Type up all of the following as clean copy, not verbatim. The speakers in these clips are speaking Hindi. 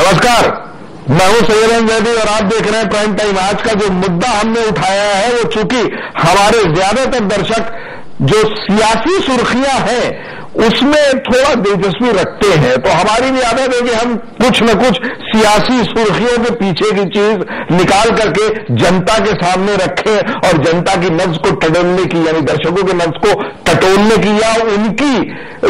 नमस्कार, मैं हूं सैयद जैदी और आप देख रहे हैं प्राइम टाइम। आज का जो मुद्दा हमने उठाया है वो चूंकि हमारे ज्यादातर दर्शक जो सियासी सुर्खियां हैं उसमें थोड़ा दिलचस्पी रखते हैं, तो हमारी भी आदत है कि हम कुछ न कुछ सियासी सुर्खियों के पीछे की चीज निकाल करके जनता के सामने रखें और जनता की नब्ज को टटोलने की, यानी दर्शकों के नब्ज को टटोलने की या उनकी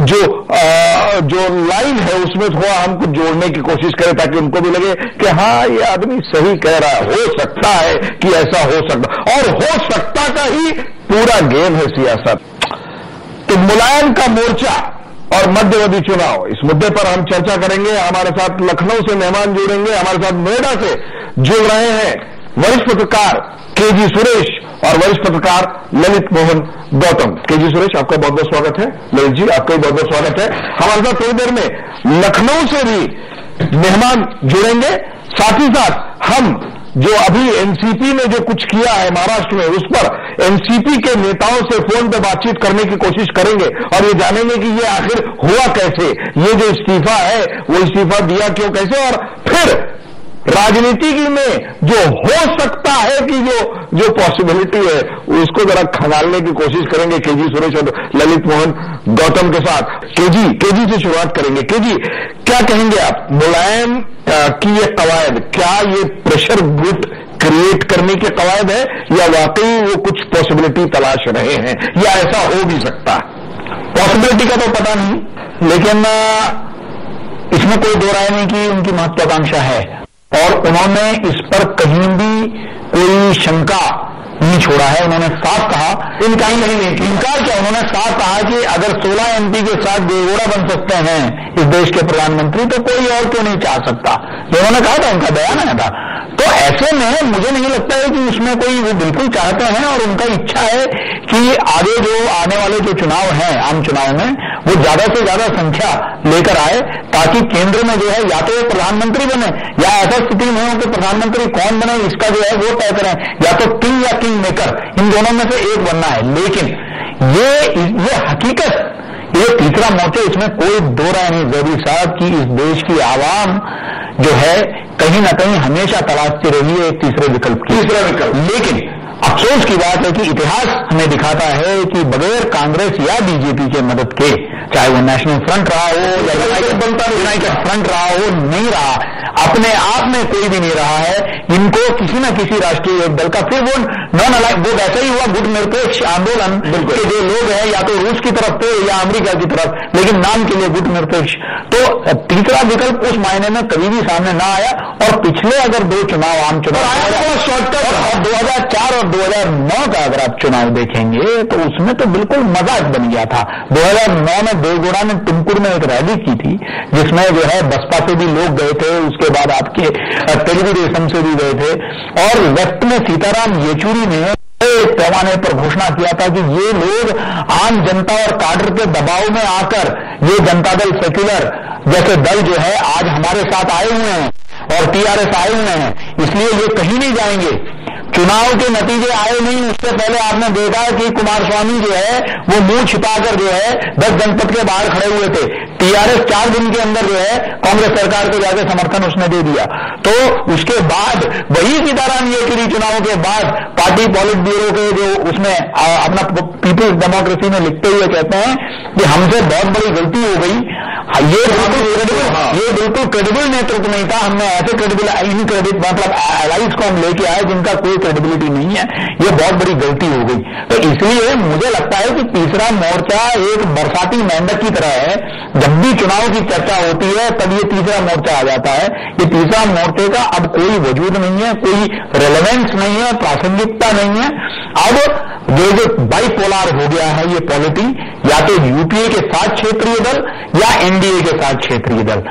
जो लाइन है उसमें थोड़ा हम कुछ जोड़ने की कोशिश करें ताकि उनको भी लगे कि हाँ ये आदमी सही कह रहा है, हो सकता है कि ऐसा हो सकता, और हो सकता का ही पूरा गेम है सियासत। तो मुलायम का मोर्चा और मध्यवर्ती चुनाव, इस मुद्दे पर हम चर्चा करेंगे। हमारे साथ लखनऊ से मेहमान जुड़ेंगे, हमारे साथ नोएडा से जुड़ रहे हैं वरिष्ठ पत्रकार केजी सुरेश और वरिष्ठ पत्रकार ललित मोहन गौतम। केजी सुरेश, आपका बहुत बहुत स्वागत है। ललित जी, आपका भी बहुत बहुत स्वागत है। हमारे साथ थोड़ी देर में लखनऊ से भी मेहमान जुड़ेंगे। साथ ही साथ हम जो अभी एनसीपी ने जो कुछ किया है महाराष्ट्र में, उस पर एनसीपी के नेताओं से फोन पर बातचीत करने की कोशिश करेंगे और ये जानेंगे कि ये आखिर हुआ कैसे, ये जो इस्तीफा है वो इस्तीफा दिया क्यों, कैसे, और फिर राजनीति में जो हो सकता है कि जो पॉसिबिलिटी है उसको जरा खंगालने की कोशिश करेंगे केजी सुरेश और ललित मोहन गौतम के साथ। केजी से शुरुआत करेंगे। केजी, क्या कहेंगे आप, मुलायम की ये कवायद, क्या ये प्रेशर गुट क्रिएट करने के कवायद है या वाकई वो कुछ पॉसिबिलिटी तलाश रहे हैं या ऐसा हो भी सकता है? पॉसिबिलिटी का तो पता नहीं, लेकिन इसमें कोई दो राय नहीं कि उनकी महत्वाकांक्षा है और उन्होंने इस पर कहीं भी कोई शंका नहीं छोड़ा है। उन्होंने साफ कहा, इनकार क्या, उन्होंने साफ कहा कि अगर 16 एमपी के साथ देवगौड़ा बन सकते हैं इस देश के प्रधानमंत्री तो कोई और क्यों नहीं चाह सकता, जो उन्होंने कहा था, उनका बयान आया था। तो ऐसे में मुझे नहीं लगता है कि उसमें कोई, वो बिल्कुल चाहते हैं और उनका इच्छा है कि आगे जो आने वाले जो चुनाव हैं, आम चुनाव में, वो ज्यादा से ज्यादा संख्या लेकर आए ताकि केंद्र में जो है या तो वो प्रधानमंत्री बने या ऐसा स्थिति में हो कि प्रधानमंत्री कौन बने इसका जो है वो तय करें, या तो किंग या किंग मेकर, इन दोनों में से एक बनना है। लेकिन ये हकीकत, ये तीसरा मोर्चा, इसमें कोई दो राय नहीं जरूरी साहब कि इस देश की आवाम जो है कहीं ना कहीं हमेशा तलाशती रही है एक तीसरे विकल्प की। लेकिन अफसोस की बात है कि इतिहास हमें दिखाता है कि बगैर कांग्रेस या बीजेपी के मदद के, चाहे वो नेशनल फ्रंट रहा हो या यूनाइटेड फ्रंट रहा हो, नहीं रहा, अपने आप में कोई भी नहीं रहा है। इनको किसी न किसी राष्ट्रीय एक दल का, फिर वो नॉन अलाइड, वो वैसा ही हुआ गुट निरपेक्ष आंदोलन के जो लोग हैं या तो रूस की तरफ थे या अमेरिका की तरफ, लेकिन नाम के लिए गुट निरपेक्ष। तो तीसरा विकल्प उस मायने में कभी भी सामने ना आया। और पिछले अगर दो चुनाव, आम चुनाव, 2004 और 2009 का अगर आप चुनाव देखेंगे तो उसमें तो बिल्कुल मजाक बन गया था। 2009 में देवगौड़ा ने टुमकुर में एक रैली की थी जिसमें जो है बसपा से भी लोग गए थे, उसके बाद आपके तेलुगु देशम से भी गए थे, और लेफ्ट में सीताराम येचुरी ने पैमाने पर घोषणा किया था कि ये लोग आम जनता और काडर के दबाव में आकर ये जनता दल सेक्युलर जैसे दल जो है आज हमारे साथ आए हुए हैं और टीआरएस आए हुए हैं, इसलिए ये कहीं नहीं जाएंगे। चुनाव के नतीजे आए नहीं, उससे पहले आपने देखा कि कुमारस्वामी जो है वो मुंह छिपाकर जो है 10 जनपद के बाहर खड़े हुए थे। टीआरएस 4 दिन के अंदर जो है कांग्रेस सरकार को जाकर समर्थन उसने दे दिया। तो उसके बाद वही सीताराम येचुरी चुनाव के बाद पार्टी पॉलिट ब्यूरो के जो उसमें अपना पीपुल्स डेमोक्रेसी में लिखते हुए कहते हैं कि हमसे बहुत बड़ी गलती हो गई, ये बिल्कुल क्रेडिबल नेतृत्व नहीं था, हमने ऐसे इनक्रेडिट मतलब एलाइज को हम लेके आए जिनका कोई क्रेडिबिलिटी नहीं है, ये बहुत बड़ी गलती हो गई। तो इसलिए मुझे लगता है कि तीसरा मोर्चा एक बरसाती मेंढक की तरह है, जब भी चुनाव की चर्चा होती है तब ये तीसरा मोर्चा आ जाता है। ये तीसरा मोर्चे का अब कोई वजूद नहीं है, कोई रेलेवेंस नहीं है, प्रासंगिकता नहीं है। अब जो बाइपोलार हो गया है ये पॉलिटी, या तो यूपीए के साथ क्षेत्रीय दल या एनडीए के साथ क्षेत्रीय दल,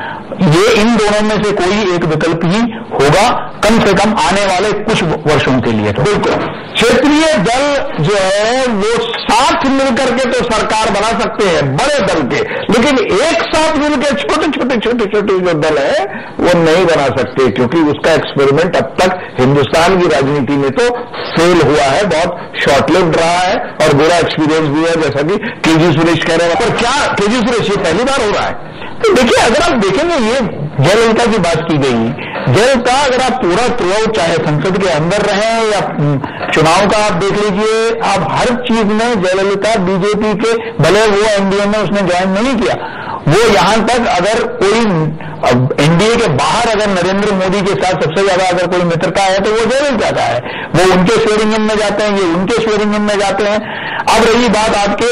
ये इन दोनों में से कोई एक विकल्प ही होगा कम से कम आने वाले कुछ वर्षों के लिए। तो बिल्कुल क्षेत्रीय दल जो है वो साथ मिलकर के तो सरकार बना सकते हैं बड़े दल के, लेकिन एक साथ मिलकर छोटे जो दल है वो नहीं बना सकते, क्योंकि उसका एक्सपेरिमेंट अब तक हिंदुस्तान की राजनीति में तो फेल हुआ है, बहुत शॉर्ट लिव्ड रहा है और बुरा एक्सपीरियंस भी है, जैसा कि केजी सुरेश कह रहे हैं। पर क्या केजी सुरेश ये पहली बार हो रहा है? तो देखिए, अगर आप देखेंगे ये जयललिता की बात की गई। जयललिता अगर आप पूरा थ्रू आउट चाहे संसद के अंदर रहें या चुनाव का आप देख लीजिए, आप हर चीज में जयललिता बीजेपी के, भले वो एनडीए में उसने ज्वाइन नहीं किया, वो यहां तक अगर कोई एनडीए के बाहर अगर नरेंद्र मोदी के साथ सबसे ज्यादा अगर कोई मित्रता है तो वो जयललिता का है। वो उनके स्वेरिंग इन में जाते हैं, ये उनके स्वेरिंग इन में जाते हैं। अब रही बात आपके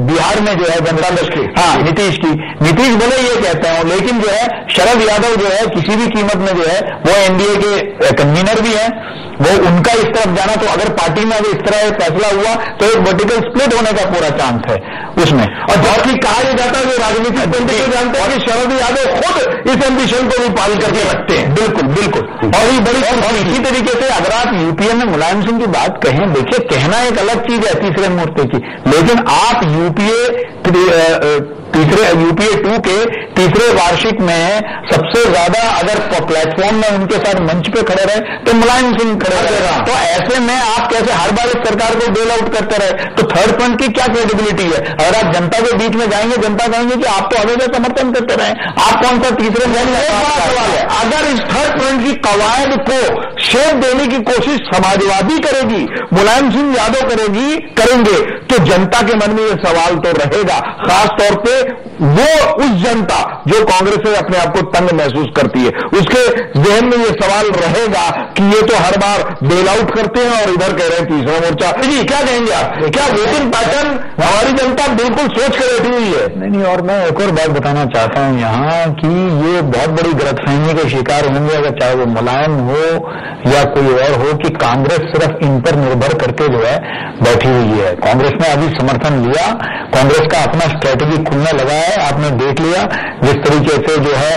बिहार में जो है जनता दल की, हाँ नीतीश की, नीतीश बोले ये कहते हैं, लेकिन जो है शरद यादव जो है किसी भी कीमत में जो है वो एनडीए के कन्वीनर भी हैं, वो उनका इस तरफ जाना, तो अगर पार्टी में अगर इस तरह एक फैसला हुआ तो एक वर्टिकल स्प्लिट होने का पूरा चांस है उसमें। और जबकि कहा यह जाता है कि राजनीतिक पंडित तो जानते हैं कि शरद यादव खुद इस एम्बिशन को भी पाल करके रखते हैं। बिल्कुल बिल्कुल। और ये बड़ी और इसी तरीके से अगर आप यूपीए में मुलायम सिंह की बात कहें, देखिए कहना एक अलग चीज है तीसरे मोर्चे की, लेकिन आप यूपीए 2 के तीसरे वार्षिक में सबसे ज्यादा अगर प्लेटफॉर्म में उनके साथ मंच पे खड़े रहे तो मुलायम सिंह खड़े रहे। तो ऐसे में आप कैसे हर बार इस सरकार को बेल आउट करते रहे, तो थर्ड फ्रंट की क्या क्रेडिबिलिटी है? अगर आप जनता के बीच में जाएंगे, जनता कहेंगे कि आप तो हमेशा समर्थन करते रहे, आप कौन सा तीसरे में सवाल है। अगर इस थर्ड फ्रंट की कवायद को शेप देने की कोशिश समाजवादी करेगी, मुलायम सिंह यादव करेंगे, तो जनता के मन में यह सवाल तो रहेगा, खासतौर पे वो उस जनता जो कांग्रेस से अपने आप को तंग महसूस करती है, उसके जहन में ये सवाल रहेगा कि ये तो हर बार बेल आउट करते हैं और इधर कह रहे हैं तीसरा मोर्चा। जी क्या कहेंगे आप? क्या वोटिंग पैटर्न हमारी जनता बिल्कुल सोच कर बैठी हुई है? नहीं, और मैं एक और बात बताना चाहता हूं यहाँ कि ये बहुत बड़ी गलतफहमी के शिकार होंगे, अगर चाहे वो मुलायम हो या कोई और हो, कि कांग्रेस सिर्फ इन पर निर्भर करके जो है बैठी हुई है। कांग्रेस ने अभी समर्थन लिया, कांग्रेस का अपना स्ट्रेटेजी खुलने लगा है। आपने देख लिया जिस तरीके से जो है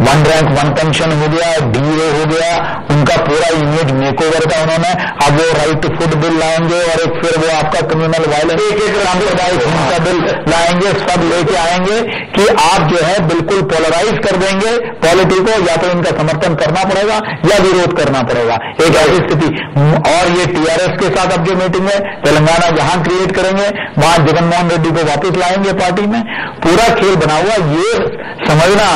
1 रैंक 1 पेंशन हो गया, डीए हो गया, उनका पूरा इमेज मेकओवर का उन्होंने, अब वो राइट टू फूड बिल लाएंगे और एक फिर वो आपका क्रिमिनल वायलेंस एक सांप्रदायिक हिंसा बिल लाएंगे, सब लेके आएंगे कि आप जो है बिल्कुल पोलराइज कर देंगे पॉलिटी को, या तो इनका समर्थन करना पड़ेगा या विरोध करना पड़ेगा, एक ऐसी स्थिति। और ये टीआरएस के साथ अब जो मीटिंग है तेलंगाना जहां क्रिएट करेंगे, वहां जगनमोहन रेड्डी को वापस लाएंगे पार्टी में, पूरा खेल बना हुआ। ये समझना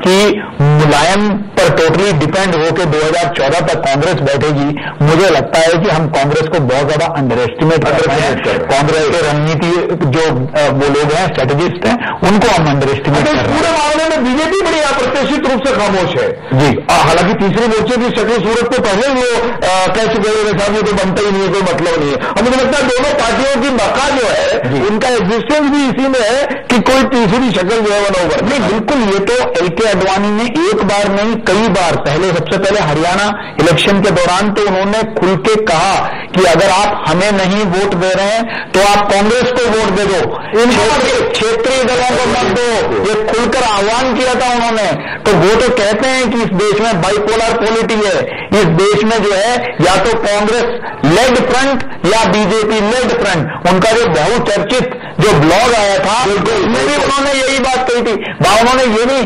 कि मुलायम पर टोटली डिपेंड होकर 2014 तक कांग्रेस बैठेगी, मुझे लगता है कि हम कांग्रेस को बहुत ज्यादा अंडर एस्टिमेट कर रहे हैं। कांग्रेस के रणनीति जो वो लोग हैं, स्ट्रेटेजिस्ट हैं, उनको हम अंडर एस्टिमेट कर रहे हैं। पूरे मामले में बीजेपी बड़ी अप्रत्याशित रूप से खामोश है जी। हालांकि तीसरे मोर्चे की शक्ल सूरत तो पहले वो कह चुके हैं साहब ये तो बनता ही नहीं है, कोई मतलब नहीं है। और मुझे लगता है दोनों पार्टियों की मक्का जो है उनका एग्जिस्टेंस भी इसी में है कि कोई तीसरी शक्ल जो है वो न उभर। नहीं बिल्कुल, ये तो एलके अडवाणी ने एक बार नहीं कई बार, सबसे पहले हरियाणा इलेक्शन के दौरान तो उन्होंने खुल के कहा कि अगर आप हमें नहीं वोट दे रहे हैं तो आप कांग्रेस को वोट दे दो, इन क्षेत्रीय दलों को मत दो, ये खुलकर आह्वान किया था उन्होंने। तो वो तो कहते हैं कि इस देश में बाइपोलर पॉलिटी है, इस देश में जो है या तो कांग्रेस लेड फ्रंट या बीजेपी लेड फ्रंट। उनका जो बहुचर्चित जो ब्लॉग आया था उसमें भी उन्होंने यही बात कही थी। उन्होंने ये नहीं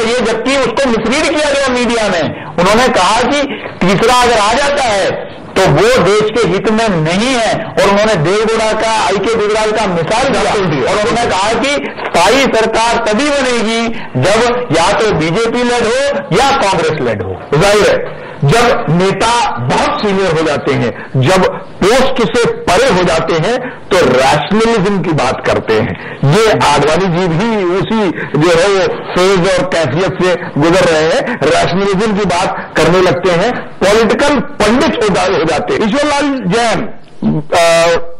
ये जबकि उसको मिसरीड किया गया मीडिया में, उन्होंने कहा कि तीसरा अगर आ जाता है तो वो देश के हित में नहीं है। और उन्होंने देवगौड़ा का, आईके देवगौड़ा का मिसाल दिया और उन्होंने कहा कि स्थायी सरकार तभी बनेगी जब या तो बीजेपी लेड हो या कांग्रेस लेड हो। जाहिर है जब नेता बहुत सीनियर हो जाते हैं, जब पोस्ट से परे हो जाते हैं तो रैशनलिज्म की बात करते हैं। ये आडवाणी जी भी उसी जो है वो फेज और कैफियत से गुजर रहे हैं, रैशनलिज्म की बात करने लगते हैं, पॉलिटिकल पंडित हो जाते हैं। ईश्वरलाल जैन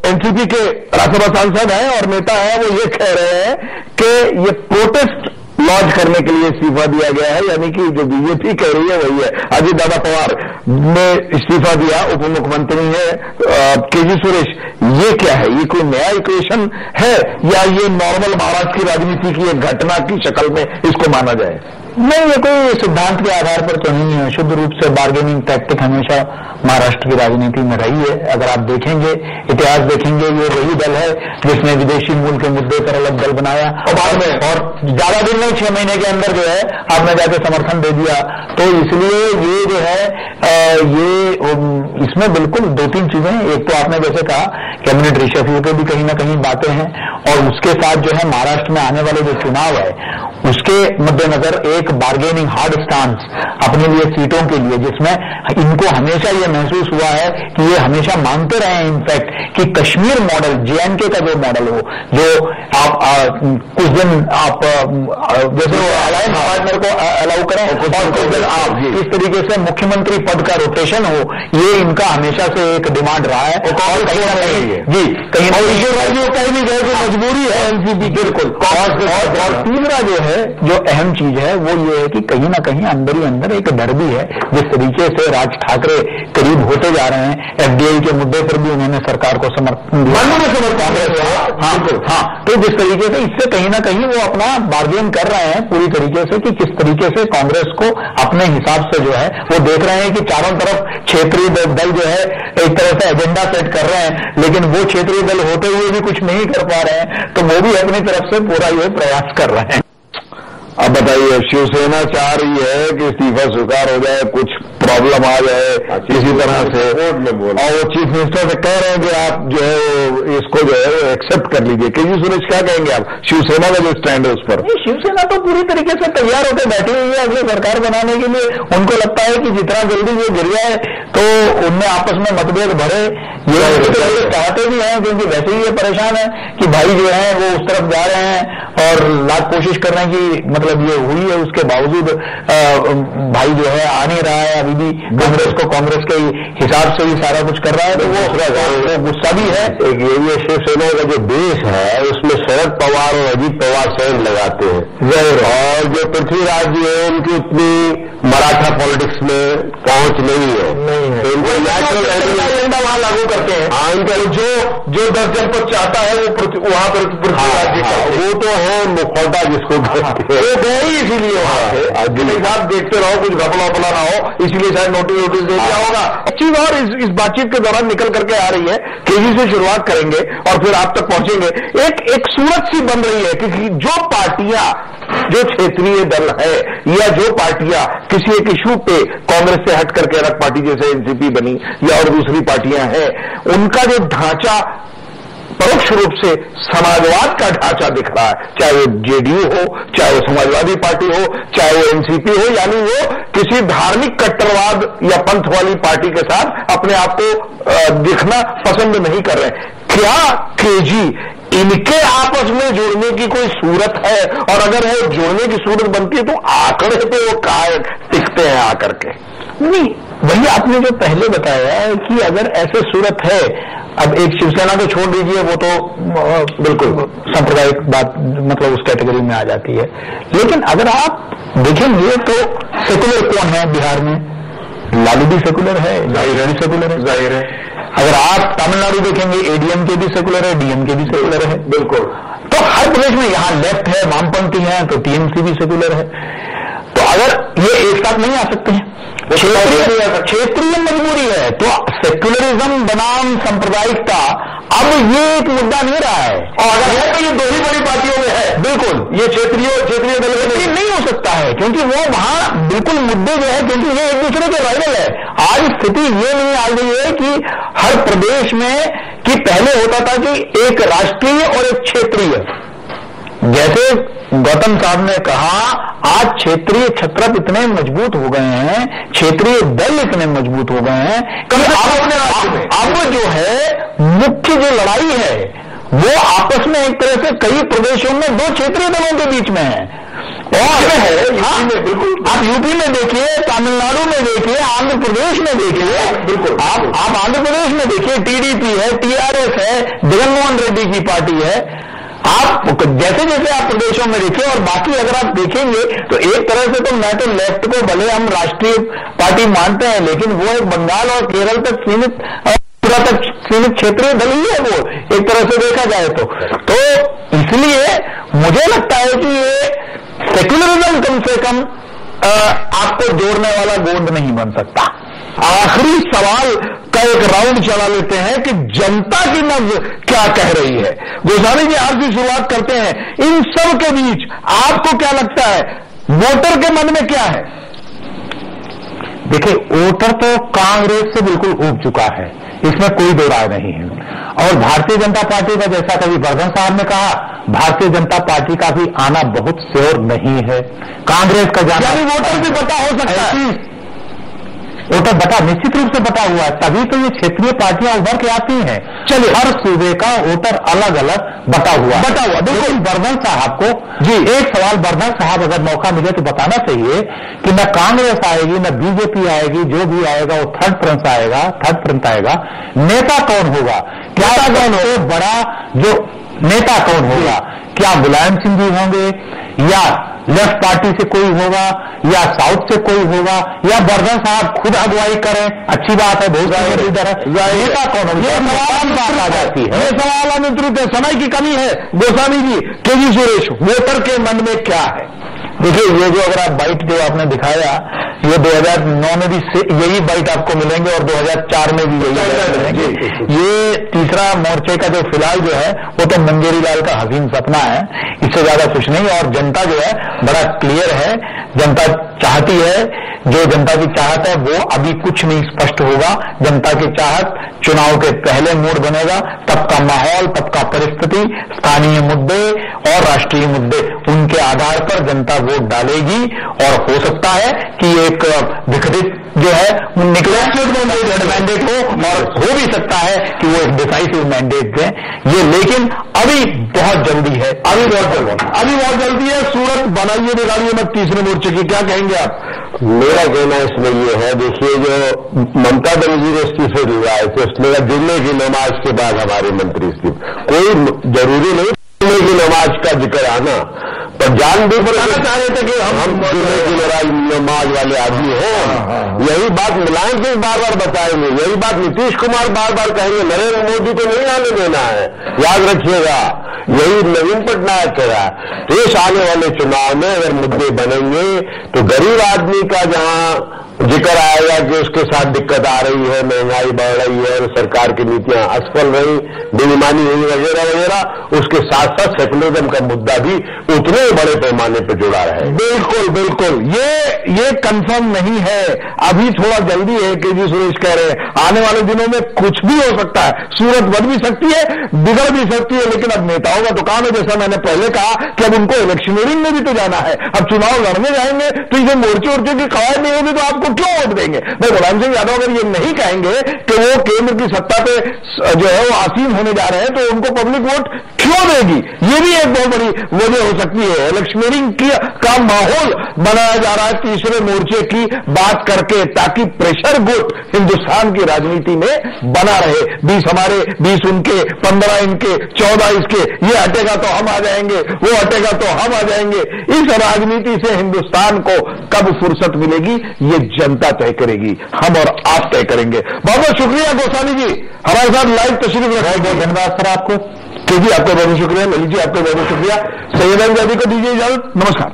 एनसीपी के राज्यसभा सांसद हैं और नेता हैं, वो ये कह रहे हैं कि ये प्रोटेस्ट लॉन्च करने के लिए इस्तीफा दिया गया है, यानी कि जो बीजेपी कह रही है वही है। अजित दादा पवार ने इस्तीफा दिया, उप मुख्यमंत्री है केजी सुरेश। ये क्या है? ये कोई नया इक्वेशन है या ये नॉर्मल महाराष्ट्र की राजनीति की एक घटना की शक्ल में इसको माना जाए? नहीं, ये कोई सिद्धांत के आधार पर तो नहीं है। शुद्ध रूप से बार्गेनिंग टैक्टिक हमेशा महाराष्ट्र की राजनीति में रही है। अगर आप देखेंगे, इतिहास देखेंगे, ये वही दल है जिसने विदेशी मूल के मुद्दे पर अलग दल बनाया और बाद में, और ज्यादा दिन नहीं, 6 महीने के अंदर जो है आपने जाके समर्थन दे दिया। तो इसलिए ये जो है ये इसमें बिल्कुल 2-3 चीजें हैं। एक तो आपने जैसे कहा कैबिनेट रिशफल के भी कहीं ना कहीं बातें हैं, और उसके साथ जो है महाराष्ट्र में आने वाले जो चुनाव है उसके मद्देनजर एक बार्गेनिंग हार्ड स्टांस अपने लिए सीटों के लिए, जिसमें इनको हमेशा ये महसूस हुआ है कि ये हमेशा मांगते रहे हैं इनफैक्ट कि कश्मीर मॉडल, JNK का जो मॉडल हो, जो आप कुछ दिन आप जैसे अलायंस पार्टनर को अलाउ करें और कुछ दिन आप इस तरीके से मुख्यमंत्री पद का रोटेशन हो, ये इनका हमेशा से एक डिमांड रहा है। और कहीं ना कहीं जी कहीं कहीं भी गए तो मजबूरी है एनसीपी, बिल्कुल। और तीसरा जो है, जो अहम चीज है वो ये है कि कहीं ना कहीं अंदर ही अंदर एक डर भी है। जिस तरीके से राज ठाकरे करीब होते जा रहे हैं, FDI के मुद्दे पर भी उन्होंने सरकार को समर्थन दिया, हाँ, तो जिस तरीके से इससे कहीं ना कहीं वो अपना बार्गेन कर रहे हैं पूरी तरीके से कि किस तरीके से कांग्रेस को अपने हिसाब से जो है वो देख रहे हैं कि चारों तरफ क्षेत्रीय दल जो है एक तरह से एजेंडा सेट कर रहे हैं, लेकिन वो क्षेत्रीय दल होते हुए भी कुछ नहीं कर पा रहे हैं, तो वो भी अपनी तरफ से पूरा ये प्रयास कर रहे हैं। अब बताइए, शिवसेना चाह रही है कि इस्तीफा स्वीकार हो जाए, कुछ प्रॉब्लम आ जाए किसी तरह से, और वो चीफ मिनिस्टर से कह रहे हैं कि आप जो है इसको जो है एक्सेप्ट कर लीजिए। केजी सुरेश क्या कहेंगे आप, शिवसेना का जो स्टैंड है उस पर? शिवसेना तो पूरी तरीके से तैयार होकर बैठी हुई है अगली सरकार बनाने के लिए। उनको लगता है कि जितना जल्दी ये गिर जाए तो उनमें आपस में मतभेद भरे, ये चाहते भी हैं, क्योंकि वैसे ही ये परेशान है कि भाई जो है वो उस तरफ जा रहे हैं और लाख कोशिश कर रहे हैं कि मतलब ये हुई है, उसके बावजूद भाई जो है आ नहीं रहा है, अभी भी कांग्रेस के हिसाब से ही सारा कुछ कर रहा है, तो वो गुस्सा भी है। एक ये शिवसेना का जो देश है उसमें शरद पवार और अजीत पवार सेंड लगाते हैं, और जो पृथ्वीराज जी है उनकी उतनी मराठा पॉलिटिक्स में पहुंच नहीं है, तो इनको नेशनल एजेंडा वहां लागू करते हैं। हाँ, इनका जो 10 जनपद चाहता है वो वहां पर पृथ्वीराज जी का, वो तो है मुखौटा जिसको कहते हैं, वो गए ही इसीलिए वहां से। आप देखते रहो, कुछ घपला वपला ना हो, इसीलिए शायद नोटिस दे दिया होगा। चीज और इस बातचीत के दौरान निकल करके आ रही है, केजी से शुरुआत करेंगे और फिर आप तक पहुंचेंगे। एक सूरत सी बन रही है कि जो पार्टियां, जो क्षेत्रीय दल है या जो पार्टियां किसी एक इशू पे कांग्रेस से हट करके अलग पार्टी जैसे एनसीपी बनी या और दूसरी पार्टियां हैं, उनका जो ढांचा परोक्ष रूप से समाजवाद का ढांचा दिख रहा है, चाहे वो जेडीयू हो, चाहे वो समाजवादी पार्टी हो, चाहे वो एनसीपी हो, यानी वो किसी धार्मिक कट्टरवाद या पंथ वाली पार्टी के साथ अपने आप को दिखना पसंद नहीं कर रहे। क्या केजी इनके आपस में जुड़ने की कोई सूरत है, और अगर वो जुड़ने की सूरत बनती है तो आंकड़े पे वो कहाँ टिकते हैं आकर के? नहीं, वही आपने जो पहले बताया है कि अगर ऐसे सूरत है, अब एक शिवसेना को छोड़ दीजिए, वो तो बिल्कुल सांप्रदायिक बात मतलब उस कैटेगरी में आ जाती है, लेकिन अगर आप देखेंगे तो सेकुलर कौन है बिहार में? लालू भी सेकुलर है, जाहिर है। अगर आप तमिलनाडु देखेंगे, ADMK भी सेकुलर है, DMK भी सेकुलर है, बिल्कुल। तो हर प्रदेश में यहाँ लेफ्ट है, वामपंथी है, तो TMC भी सेकुलर है। तो अगर ये एक साथ नहीं आ सकते हैं, क्षेत्रीय मजबूरी है, तो सेक्युलरिज्म बनाम सांप्रदायिकता अब ये एक मुद्दा नहीं रहा है, और अगर है तो ये दो ही बड़ी पार्टियों में है, बिल्कुल। ये क्षेत्रीय दल नहीं हो सकता है, क्योंकि वो वहां बिल्कुल मुद्दे जो है, क्योंकि ये एक दूसरे के राइवल है। आज स्थिति ये नहीं आ गई है कि हर प्रदेश में, कि पहले होता था कि एक राष्ट्रीय और एक क्षेत्रीय, जैसे गौतम साहब ने कहा, आज क्षेत्रीय छत्रप इतने मजबूत हो गए हैं, क्षेत्रीय दल इतने मजबूत हो गए हैं कि अब जो है मुख्य जो लड़ाई है वो आपस में एक तरह से कई प्रदेशों में दो क्षेत्रीय दलों के बीच में है। और बिल्कुल आप यूपी में देखिए, तमिलनाडु में देखिए, आंध्र प्रदेश में देखिए, बिल्कुल आप आंध्र प्रदेश में देखिए, TDP है, TRS है, जगनमोहन रेड्डी की पार्टी है। आप जैसे जैसे आप प्रदेशों में देखिए, और बाकी अगर आप देखेंगे तो एक तरह से तो मैं तो लेफ्ट को भले हम राष्ट्रीय पार्टी मानते हैं, लेकिन वो एक बंगाल और केरल तक सीमित, पूरा तक सीमित क्षेत्रीय दल ही है वो, एक तरह से देखा जाए तो इसलिए मुझे लगता है कि ये सेक्युलरिज्म कम से कम आपको जोड़ने वाला गोंद नहीं बन सकता। आखिरी सवाल का एक राउंड चला लेते हैं कि जनता की नब्ज क्या कह रही है। गोस्वामी जी, आपसे शुरुआत करते हैं। इन सब के बीच आपको क्या लगता है, वोटर के मन में क्या है? देखिए, वोटर तो कांग्रेस से बिल्कुल ऊब चुका है, इसमें कोई दो राय नहीं है। और भारतीय जनता पार्टी का, जैसा कभी वर्धन साहब ने कहा, भारतीय जनता पार्टी का भी आना बहुत श्योर नहीं है। कांग्रेस का जाना, यानी वोटर भी पता हो सकता है, वोटर बटा निश्चित रूप से बटा हुआ है, तभी तो ये क्षेत्रीय पार्टियां उभर के आती हैं। चलिए, हर सूबे का वोटर अलग अलग बटा हुआ। देखो, वर्धन साहब को जी एक सवाल, वर्धन साहब अगर मौका मिले तो बताना चाहिए कि न कांग्रेस आएगी न बीजेपी आएगी, जो भी आएगा वो थर्ड फ्रंट आएगा। नेता कौन होगा, क्या कौन हो, बड़ा जो नेता कौन होगा? क्या मुलायम सिंह जी होंगे, या लेफ्ट पार्टी से कोई होगा, या साउथ से कोई होगा, या वर्धन साहब खुद अगुवाई करें? अच्छी बात है, बहुत सारे लीडर है, नेता कौन होगा? ये सवाल बात आ जाती है। ये सवाल अनुत्तरित है, समय की कमी है। गोस्वामी जी, केजी सुरेश, वोटर के मन में क्या है? देखिए, ये जो अगर आप बाइट जो आपने दिखाया, ये 2009 में भी यही बाइट आपको मिलेंगे और 2004 में भी यही बाइट मिलेंगे। ये तीसरा मोर्चे का जो फिलहाल जो है वो तो मंजरी लाल का हसीन सपना है, इससे ज्यादा कुछ नहीं। और जनता जो है बड़ा क्लियर है, जनता चाहती है, जो जनता की चाहत है वो अभी कुछ नहीं स्पष्ट होगा। जनता की चाहत चुनाव के पहले मूड बनेगा, तब का माहौल, तब का परिस्थिति, स्थानीय मुद्दे और राष्ट्रीय मुद्दे, उनके आधार पर जनता वोट डालेगी। और हो सकता है कि एक विघटित जो है निकले मैंडेट हो, और हो भी सकता है कि वो एक डिसाइसिव मैंडेट दें। ये लेकिन अभी बहुत जल्दी है, अभी बहुत जल्दी है। सूरत बनाइए बिगाड़िए मत तीसरे मोर्चे की, क्या कहेंगे आप? मेरा कहना इसमें यह है, देखिए, जो ममता बनर्जी ने इस्तीफे दिया है तो उसने जुम्मे की नमाज के बाद हमारे मंत्री इस्तीफे, कोई जरूरी नहीं जुम्मे की नमाज का जिक्र आना, पर जान भी बताना चाह रहे थे कि हम जुम्मे की नमाज वाले आदमी हैं। यही बात मुलायम सिंह बार बार बताएंगे, यही बात नीतीश कुमार बार बार कहेंगे, नरेंद्र मोदी को नहीं आने देना है, याद रखिएगा। यही नवीन पटनायक कहा। देश आने वाले चुनाव में अगर मुद्दे बनेंगे तो गरीब आदमी का जहां जिक्र आएगा कि उसके साथ दिक्कत आ रही है, महंगाई बढ़ रही है और सरकार की नीतियां असफल रही, बेईमानी हुई वगैरह वगैरह, उसके साथ साथ सेकुलरिज्म का मुद्दा भी उतने बड़े पैमाने पर जुड़ा रहे। बिल्कुल, ये कंफर्म नहीं है, अभी थोड़ा जल्दी है। केजी सुरेश कह रहे हैं आने वाले दिनों में कुछ भी हो सकता है, सूरत बढ़ भी सकती है, बिगड़ भी सकती है। लेकिन अब नेताओं का तो काम है, जैसा मैंने पहले कहा कि अब उनको इलेक्शनरिंग में भी तो जाना है। अब चुनाव लड़ने जाएंगे तो ये मोर्चे की कवायद नहीं होगी तो आपको क्यों वोट देंगे? भाई, मुलायम सिंह यादव अगर ये नहीं कहेंगे कि वो केंद्र की सत्ता पे जो है वो आसीन होने जा रहे हैं तो उनको पब्लिक वोट क्यों देगी? ये भी एक बहुत बड़ी वजह हो सकती है। इलेक्शनरिंग का माहौल बनाया जा रहा है तीसरे मोर्चे की बात करके, ताकि प्रेशर गुट हिंदुस्तान की राजनीति में बना रहे। 20 हमारे, 20 उनके, 15 इनके, 14 इसके, ये हटेगा तो हम आ जाएंगे, वो हटेगा तो हम आ जाएंगे। इस राजनीति से हिंदुस्तान को कब फुर्सत मिलेगी ये जनता तय करेगी, हम और आप तय करेंगे। बहुत बहुत शुक्रिया गोस्वामी जी, हमारे साथ लाइव तशरीफ रखा। बहुत धन्यवाद सर आपको। जी, आपका बहुत शुक्रिया। ललित जी, आपका बहुत शुक्रिया। सैयद अली को दीजिए इजाजत, नमस्कार।